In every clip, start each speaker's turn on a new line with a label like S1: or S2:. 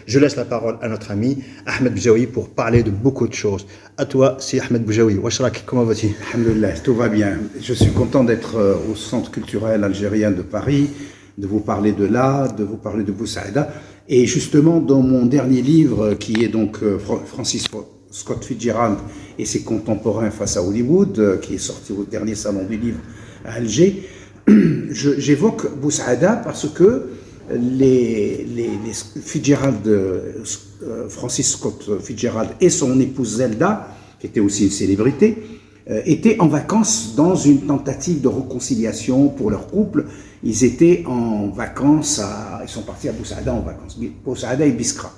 S1: Je laisse la parole à notre ami Ahmed Boujaoui pour parler de beaucoup de choses. À toi, c'est Ahmed Boujaoui. Washrak, comment vas-tu?
S2: Alhamdulillah, tout va bien. Je suis content d'être au Centre culturel algérien de Paris, de vous parler de là, de vous parler de Boussaïda. Et justement, dans mon dernier livre, qui est donc Francis Scott Fitzgerald et ses contemporains face à Hollywood, qui est sorti au dernier salon du livre à Alger, j'évoque Boussaïda parce que les Fitzgerald, Francis Scott Fitzgerald et son épouse Zelda, qui était aussi une célébrité, étaient en vacances dans une tentative de réconciliation pour leur couple. Ils étaient en vacances, ils sont partis à Boussaïda en vacances, Boussaïda et Biskra.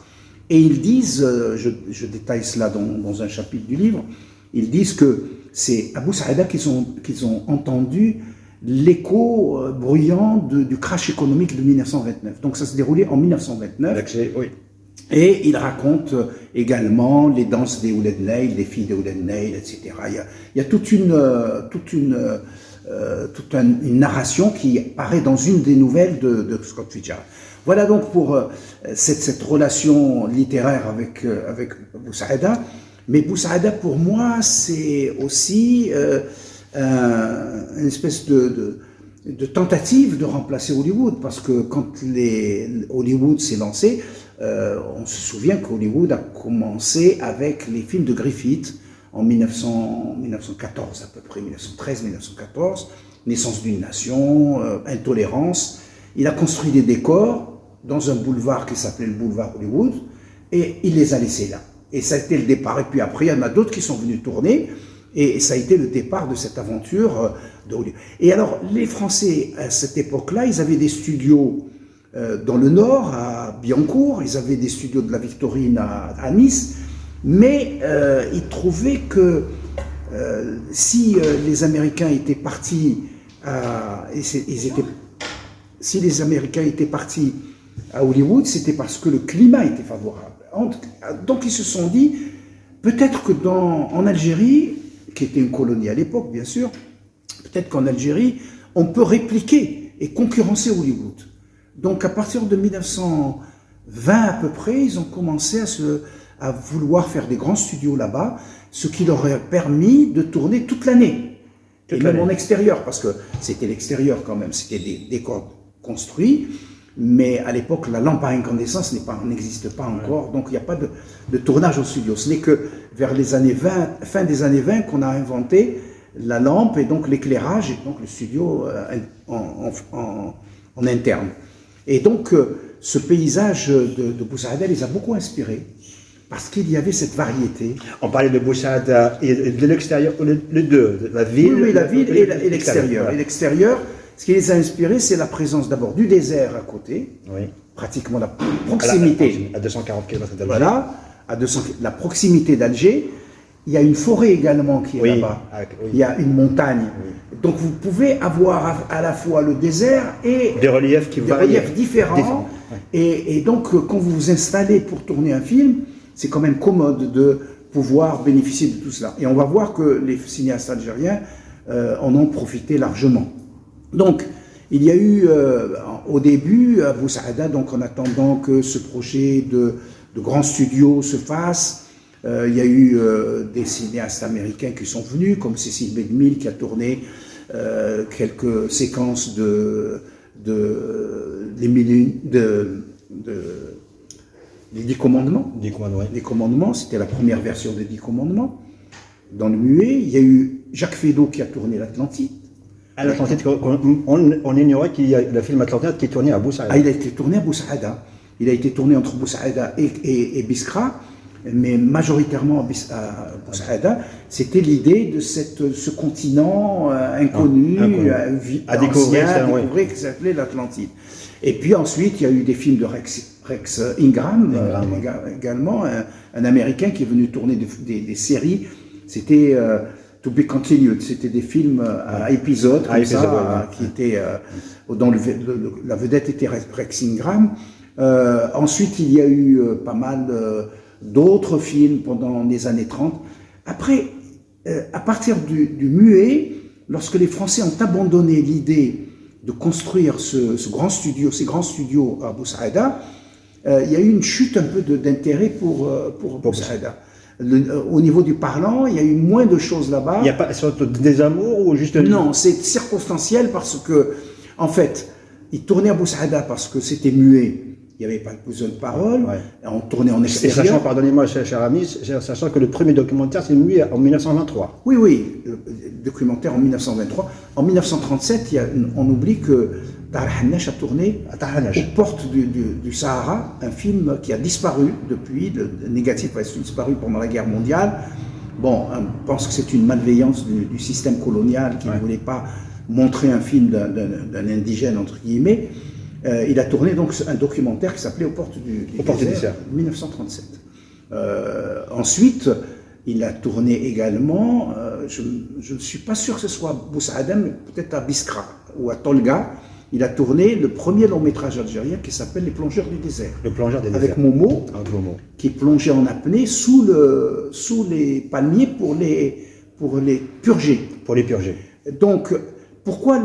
S2: Et ils disent, je détaille cela dans un chapitre du livre, ils disent que c'est à Boussaïda qu'ils ont entendu l'écho bruyant du crash économique de 1929. Donc ça se déroulait en 1929.
S1: Oui.
S2: Et il raconte également les danses des Ouled Nail, les filles des Ouled Nail, etc. Il y a toute une narration qui apparaît dans une des nouvelles de Scott Fitzgerald. Voilà donc pour cette relation littéraire avec Boussaïda. Mais Boussaïda, pour moi, c'est aussi une espèce de tentative de remplacer Hollywood, parce que quand Hollywood s'est lancé, on se souvient qu'Hollywood a commencé avec les films de Griffith en 1914 à peu près, 1913-1914, Naissance d'une nation, Intolérance. Il a construit des décors dans un boulevard qui s'appelait le boulevard Hollywood, et il les a laissés là. Et ça a été le départ. Et puis après, il y en a d'autres qui sont venus tourner, et ça a été le départ de cette aventure de Hollywood. Et alors, les Français, à cette époque-là, ils avaient des studios dans le Nord, à Billancourt, ils avaient des studios de la Victorine à Nice, mais ils trouvaient que si les Américains étaient partis si les Américains étaient partis à Hollywood, c'était parce que le climat était favorable. Donc ils se sont dit, peut-être que en Algérie, qui était une colonie à l'époque, bien sûr, peut-être qu'en Algérie, on peut répliquer et concurrencer Hollywood. Donc à partir de 1920 à peu près, ils ont commencé à vouloir faire des grands studios là-bas, ce qui leur a permis de tourner toute l'année. Et même en extérieur, parce que c'était l'extérieur quand même, c'était des décors construits, mais à l'époque, la lampe à incandescence n'existe pas encore, donc il n'y a pas de tournage au studio. Ce n'est que vers les années 20, fin des années 20, qu'on a inventé la lampe et donc l'éclairage, et donc le studio en interne. Et donc, ce paysage de Boussaïda les a beaucoup inspirés, parce qu'il y avait cette variété.
S1: On parlait de Boussaïda et de l'extérieur, les deux, la ville.
S2: Oui, la ville et l'extérieur. Voilà. Et l'extérieur, ce qui les a inspirés, c'est la présence d'abord du désert à côté, oui. Pratiquement la proximité.
S1: À 240 km d'Alger.
S2: Voilà, la proximité d'Alger. Il y a une forêt également qui est là-bas. Oui. Il y a une montagne. Oui. Donc vous pouvez avoir à la fois le désert et
S1: des reliefs
S2: différents. Oui. Et donc quand vous vous installez pour tourner un film, c'est quand même commode de pouvoir bénéficier de tout cela. Et on va voir que les cinéastes algériens en ont profité largement. Donc il y a eu au début à Boussaïda, donc en attendant que ce projet de grand studio se fasse, il y a eu des cinéastes américains qui sont venus, comme Cecil B. DeMille qui a tourné quelques séquences les 10 commandements. Les commandements, c'était la première version des 10 commandements. Dans le muet, il y a eu Jacques Feydeau qui a tourné l'Atlantide.
S1: L'Atlantide, on ignorait qu'il y a le film Atlantide qui est tourné à Boussaïda.
S2: Il a été tourné à Boussaïda. Il a été tourné entre Boussaïda et Biskra, mais majoritairement à Boussaïda. C'était l'idée de ce continent inconnu,
S1: à découvrir,
S2: qui s'appelait l'Atlantide. Et puis ensuite, il y a eu des films de Rex Ingram. Également, un Américain qui est venu tourner des séries. C'était To Be Continued, c'était des films à épisodes, qui étaient, dont la vedette était Rex Ingram. Ensuite, il y a eu pas mal d'autres films pendant les années 30. Après, à partir du muet, lorsque les Français ont abandonné l'idée de construire ces grands studios à Boussaïda, il y a eu une chute un peu d'intérêt pour Boussaïda. Au niveau du parlant, il y a eu moins de choses là-bas.
S1: Il n'y a pas sorte de désamour ou juste...
S2: Non, c'est circonstanciel parce que, en fait, il tournait à Boussaïda parce que c'était muet. Il n'y avait pas besoin de parole. Ouais. On tournait en extérieur.
S1: Et sachant, pardonnez-moi, cher ami, sachant que le premier documentaire, c'est muet en 1923.
S2: Oui, oui, le documentaire en 1923. En 1937, on oublie que Tahar Hannesh a tourné aux portes du Sahara, un film qui a disparu depuis, le négatif a disparu pendant la guerre mondiale. Bon, on pense que c'est une malveillance du système colonial qui ne voulait pas montrer un film d'un indigène, entre guillemets. Il a tourné donc un documentaire qui s'appelait Aux portes du désert, en 1937. Ensuite, il a tourné également, je ne suis pas sûr que ce soit à Boussaïda, mais peut-être à Biskra ou à Tolga. Il a tourné le premier long métrage algérien qui s'appelle Les plongeurs du désert.
S1: Le plongeur du désert.
S2: Avec Momo, qui plongeait en apnée sous les palmiers pour les purger.
S1: Pour les purger.
S2: Donc, pourquoi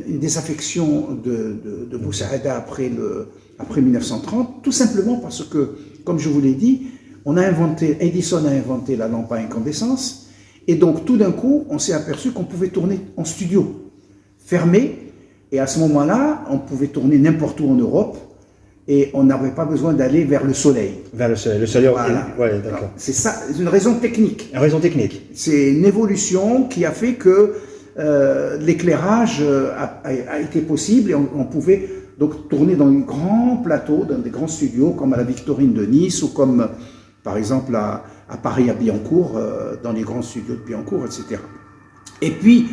S2: une désaffection de Boussaïda après 1930? Tout simplement parce que, comme je vous l'ai dit, Edison a inventé la lampe à incandescence, et donc tout d'un coup, on s'est aperçu qu'on pouvait tourner en studio, fermé, et à ce moment-là, on pouvait tourner n'importe où en Europe, et on n'avait pas besoin d'aller vers le soleil.
S1: Vers le soleil,
S2: voilà.
S1: Ouais, d'accord.
S2: C'est ça, c'est une raison technique.
S1: Une raison technique.
S2: C'est une évolution qui a fait que l'éclairage a été possible et on pouvait donc tourner dans de grands plateaux, dans des grands studios comme à la Victorine de Nice ou comme par exemple à Paris à Billancourt, dans les grands studios de Billancourt, etc. Et puis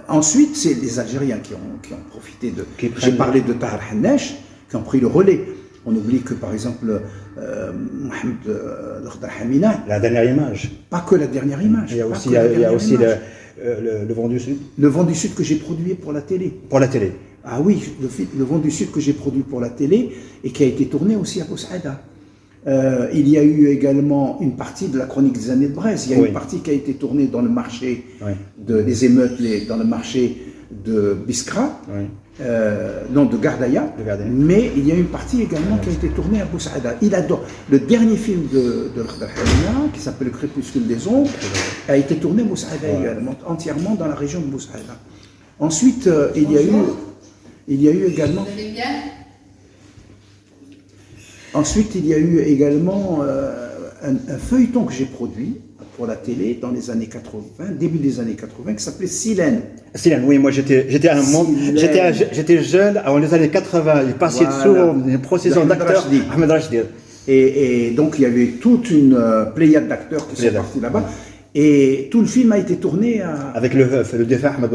S2: ensuite, c'est les Algériens qui ont profité de... J'ai parlé de Tahar Hannesh, qui ont pris le relais. On oublie que par exemple Mohamed Lakhdar Hamina...
S1: La dernière image.
S2: Pas que la dernière image.
S1: Il y a aussi le Vent du Sud.
S2: Le Vent du Sud que j'ai produit pour la télé.
S1: Pour la télé.
S2: Ah oui, le Vent du Sud que j'ai produit pour la télé et qui a été tourné aussi à Boussaïda. Il y a eu également une partie de la chronique des années de Brest. Il y a une partie qui a été tournée dans le marché des émeutes, dans le marché de Biskra, non, de Gardaïa. Mais il y a une partie également qui a été tournée à Boussaïda. Il adore. Le dernier film de Lakhdar Hamina, qui s'appelle Le Crépuscule des ombres, a été tourné à Boussaïda également, entièrement dans la région de Boussaïda. Ensuite, il y a eu également... Ensuite, il y a eu également un feuilleton que j'ai produit pour la télé dans les années 80, début des années 80, qui s'appelait Silène.
S1: Silène, oui, moi j'étais à un moment, j'étais jeune, avant les années 80, il passait souvent une procession d'acteurs, Ahmed Rachdi.
S2: Et donc il y avait toute une pléiade d'acteurs qui sont partis là-bas. Et tout le film a été tourné
S1: avec le défunt Ahmed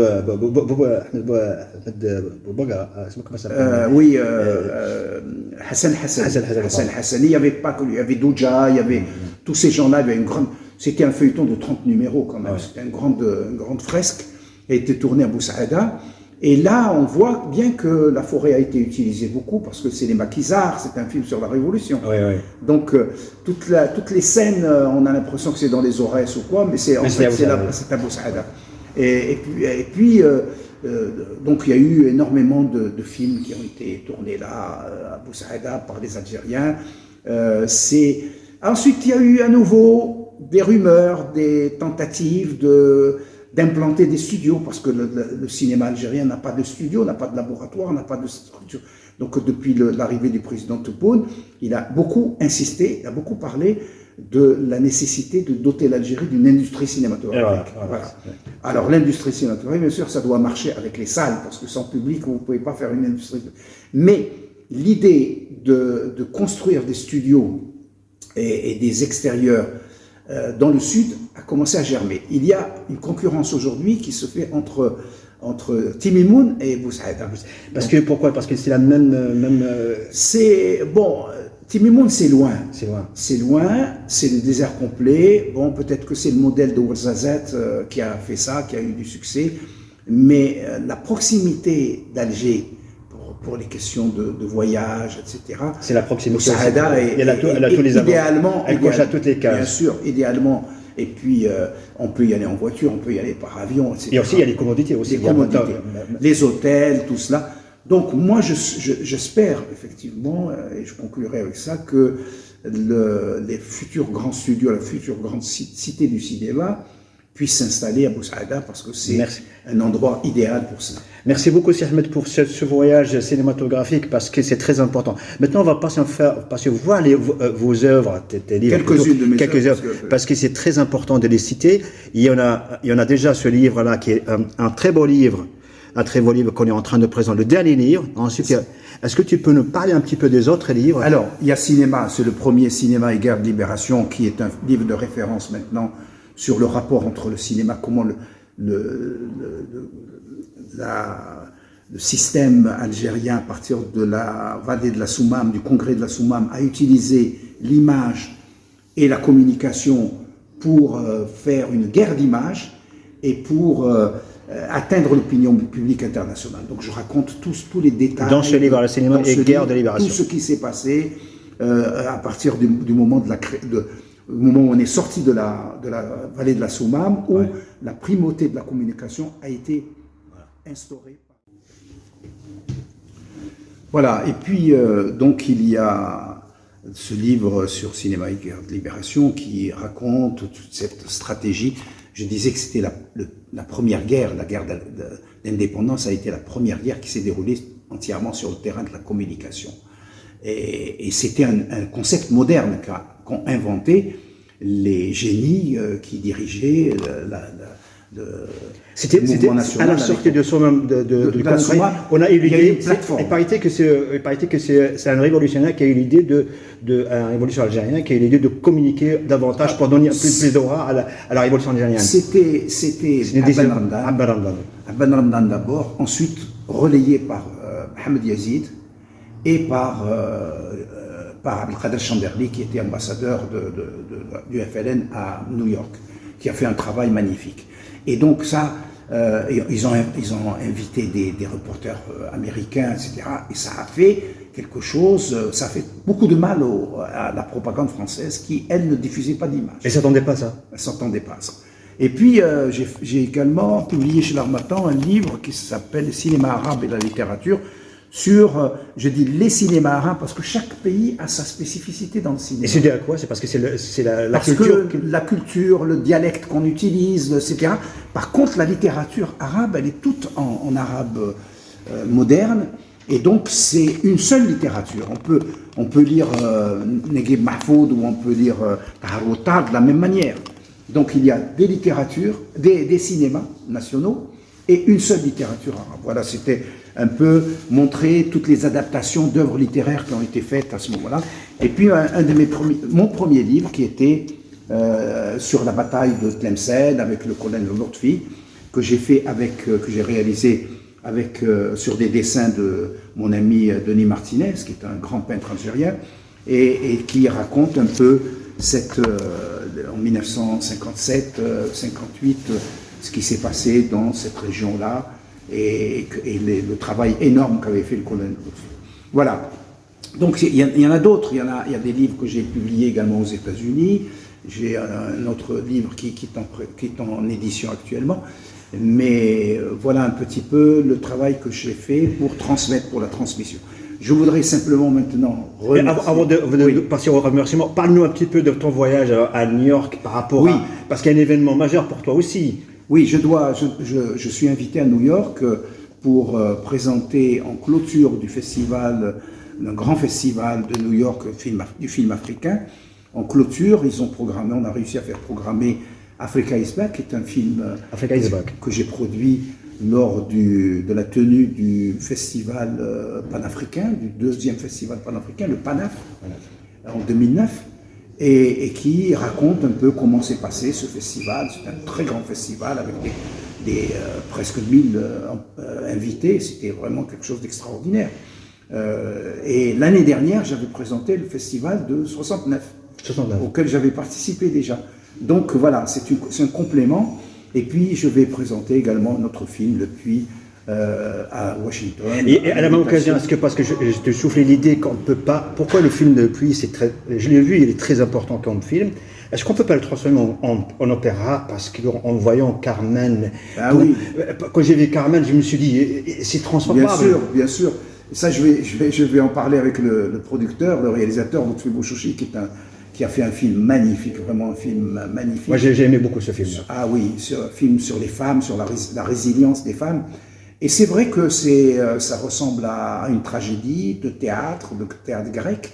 S1: Boubaga, comment ça s'appelle?
S2: Oui, Hassan Hassani. Il n'y avait pas que lui, il y avait Douja, il y avait tous ces gens-là. Il y avait c'était un feuilleton de 30 numéros quand même. C'était une grande fresque qui a été tournée à Boussaïda. Et là, on voit bien que la forêt a été utilisée beaucoup parce que c'est les maquisards, c'est un film sur la Révolution. Donc, toutes les scènes, on a l'impression que c'est dans les Aurès ou quoi, mais c'est à Boussaïda. Et puis donc, il y a eu énormément de films qui ont été tournés là, à Boussaïda, par les Algériens. Ensuite, il y a eu à nouveau des rumeurs, des tentatives d'implanter des studios, parce que le cinéma algérien n'a pas de studio, n'a pas de laboratoire, n'a pas de structure. Donc depuis l'arrivée du président Tebboune, il a beaucoup insisté, il a beaucoup parlé de la nécessité de doter l'Algérie d'une industrie cinématographique. Voilà. Alors l'industrie cinématographique, bien sûr, ça doit marcher avec les salles, parce que sans public, vous ne pouvez pas faire une industrie. Mais l'idée de construire des studios et des extérieurs dans le sud a commencé à germer. Il y a une concurrence aujourd'hui qui se fait entre Timimoun et Boussaïda.
S1: Pourquoi? Parce que c'est la même...
S2: C'est... Bon, Timimoun, c'est loin.
S1: C'est loin.
S2: C'est le désert complet. Bon, peut-être que c'est le modèle de Ouarzazate qui a fait ça, qui a eu du succès. Mais la proximité d'Alger, pour les questions de voyage, etc.
S1: C'est la proximité.
S2: Boussaïda
S1: elle a tous les avantages. Elle coche à toutes les cases.
S2: Bien sûr, idéalement. Et puis, on peut y aller en voiture, on peut y aller par avion, etc.
S1: Et aussi, il y a les commodités aussi.
S2: Les hôtels, tout cela. Donc moi, j'espère effectivement, et je conclurai avec ça, que les futurs grands studios, la future grande cité du cinéma puissent s'installer à Boussaïda parce que c'est un endroit idéal pour ça.
S1: Merci beaucoup, Sir Ahmed, pour ce voyage cinématographique parce que c'est très important. Maintenant, on va passer voir vos œuvres, tes livres.
S2: Quelques-unes de mes
S1: œuvres. Parce que c'est très important de les citer. Il y en a déjà ce livre-là qui est un très beau livre. Un très beau livre qu'on est en train de présenter, le dernier livre. Ensuite, est-ce que tu peux nous parler un petit peu des autres livres?
S2: Alors, il y a Cinéma, c'est le premier Cinéma et guerre de libération, qui est un livre de référence maintenant sur le rapport entre le cinéma, comment le système algérien, à partir de la vallée de la Soumam, du congrès de la Soumam, a utilisé l'image et la communication pour faire une guerre d'images et pour atteindre l'opinion publique internationale. Donc je raconte tous les détails.
S1: Dans ce livre, le cinéma et guerre de libération.
S2: Tout ce qui s'est passé à partir du moment au moment où on est sorti de la vallée de la Soumam, où la primauté de la communication a été instaurée. Voilà, et puis donc il y a ce livre sur cinéma et guerre de libération qui raconte toute cette stratégie. Je disais que c'était la première guerre, la guerre d'indépendance a été la première guerre qui s'est déroulée entièrement sur le terrain de la communication. Et c'était un concept moderne qu'ont inventé les génies qui dirigeaient
S1: c'était à la sortie de son de congrès, on a eu l'idée. Il paraît que c'est un révolutionnaire qui a eu l'idée un révolutionnaire algérien qui a eu l'idée de communiquer davantage pour donner plus d'aura à la révolution algérienne.
S2: C'était Abban Ramdan d'abord, ensuite relayé par Mohamed Yazid et par Abdelkader Chamberlain, qui était ambassadeur du FLN à New York, qui a fait un travail magnifique. Et donc ça, ils ont invité des reporters américains, etc. Et ça a fait quelque chose, ça a fait beaucoup de mal à la propagande française qui, elle, ne diffusait pas d'images.
S1: Elle ne s'attendait pas à ça.
S2: Elle ne s'attendait pas à ça. Et puis, j'ai également publié chez l'Harmattan un livre qui s'appelle « Le cinéma arabe et la littérature », sur, je dis les cinémas arabes, parce que chaque pays a sa spécificité dans le cinéma.
S1: Et c'est dû à quoi? C'est parce que c'est la
S2: culture. Que la culture, le dialecte qu'on utilise, etc. Par contre, la littérature arabe, elle est toute en arabe moderne, et donc c'est une seule littérature. On peut lire Neguib Mahfoud ou on peut lire Tahar Ouattara de la même manière. Donc il y a des littératures, des cinémas nationaux, et une seule littérature arabe. Voilà, c'était un peu montrer toutes les adaptations d'œuvres littéraires qui ont été faites à ce moment-là. Et puis mon premier livre qui était sur la bataille de Tlemcen avec le colonel Lotfi, que j'ai réalisé sur des dessins de mon ami Denis Martinez, qui est un grand peintre algérien, et qui raconte un peu en 1957-58 ce qui s'est passé dans cette région-là et le travail énorme qu'avait fait le colonel Lotfi. Voilà. Donc il y en a d'autres. Il y a des livres que j'ai publiés également aux États-Unis. J'ai un autre livre qui est en édition actuellement. Mais voilà un petit peu le travail que j'ai fait pour transmettre, pour la transmission. Je voudrais simplement maintenant remercier...
S1: Avant de passer au remerciement, parle-nous un petit peu de ton voyage à New York par rapport à... Parce qu'il y a un événement majeur pour toi aussi.
S2: Oui, je suis invité à New York pour présenter en clôture du festival, d'un grand festival de New York du film africain. En clôture, on a réussi à faire programmer Africa is Back, qui est un film que j'ai produit lors de la tenue du festival panafricain, du deuxième festival panafricain, le PANAF, en 2009, et qui raconte un peu comment s'est passé ce festival. C'est un très grand festival avec presque 1000 invités. C'était vraiment quelque chose d'extraordinaire. Et l'année dernière, j'avais présenté le festival de 69. Auquel j'avais participé déjà. Donc voilà, c'est un complément. Et puis je vais présenter également notre film, Le Puits, à Washington.
S1: Et à la même occasion, est-ce que parce que je te soufflais l'idée qu'on ne peut pas, pourquoi le film de pluie, je l'ai vu, il est très important comme film. Est-ce qu'on ne peut pas le transformer en opéra? Parce qu'en voyant Carmen, quand j'ai vu Carmen, je me suis dit, c'est transformable.
S2: Bien sûr. Et ça, je vais en parler avec le producteur, le réalisateur, Lutfi Bouchouchi, qui a fait un film magnifique, vraiment un film magnifique.
S1: Moi, j'ai aimé beaucoup ce film.
S2: Ah oui, un film sur les femmes, sur la résilience des femmes. Et c'est vrai que ça ressemble à une tragédie de théâtre grec,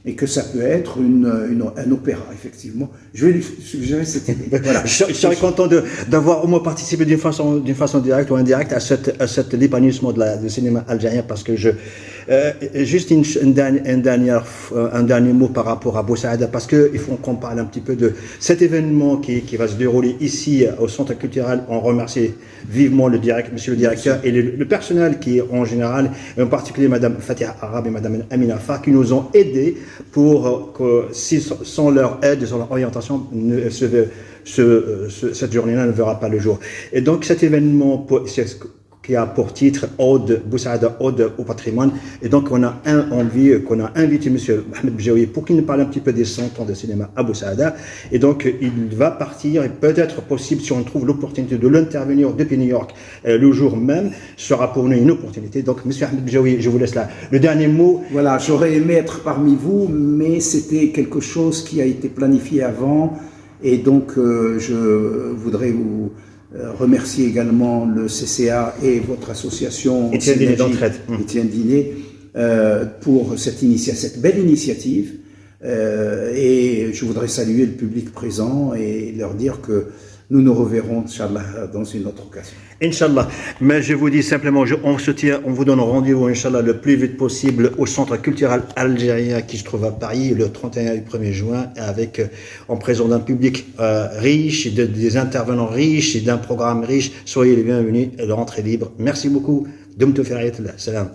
S2: et que ça peut être un opéra, effectivement. Je vais lui suggérer cette idée. Voilà.
S1: Je serais content d'avoir au moins participé d'une façon directe ou indirecte à cet épanouissement du cinéma algérien, parce que juste un dernier mot par rapport à Bousaada, parce qu'il faut qu'on parle un petit peu cet événement qui va se dérouler ici au Centre culturel. On remercie vivement monsieur le directeur et le personnel qui, en général, et en particulier Madame Fatiha Arab et Madame Amina Fa, qui nous ont aidés pour que, sans leur aide, sans leur orientation, cette journée-là ne verra pas le jour. Et donc cet événement qui a pour titre Ode Bousaada, Ode au patrimoine, et donc on a invité monsieur Mohamed Bjaoui pour qu'il nous parle un petit peu des 100 ans de cinéma à Bousaada, et donc il va partir, et peut-être possible, si on trouve l'opportunité de l'intervenir depuis New York le jour même, sera pour nous une opportunité. Donc monsieur Mohamed Bjaoui, je vous laisse là le dernier mot.
S2: Voilà, j'aurais aimé être parmi vous, mais c'était quelque chose qui a été planifié avant, et donc je voudrais vous remercier également le CCA et votre association
S1: Étienne Diné d'entraide.
S2: Étienne Diné pour cette belle initiative, et je voudrais saluer le public présent et leur dire que nous nous reverrons, Inch'Allah, dans une autre occasion.
S1: Inch'Allah. Mais je vous dis simplement, on vous donne rendez-vous, Inch'Allah, le plus vite possible au Centre culturel algérien qui se trouve à Paris le 31 et 1er juin, en présence d'un public riche, des intervenants riches et d'un programme riche. Soyez les bienvenus, l'entrée libre. Merci beaucoup. Dumtu fi ri'ayatillah. Salam.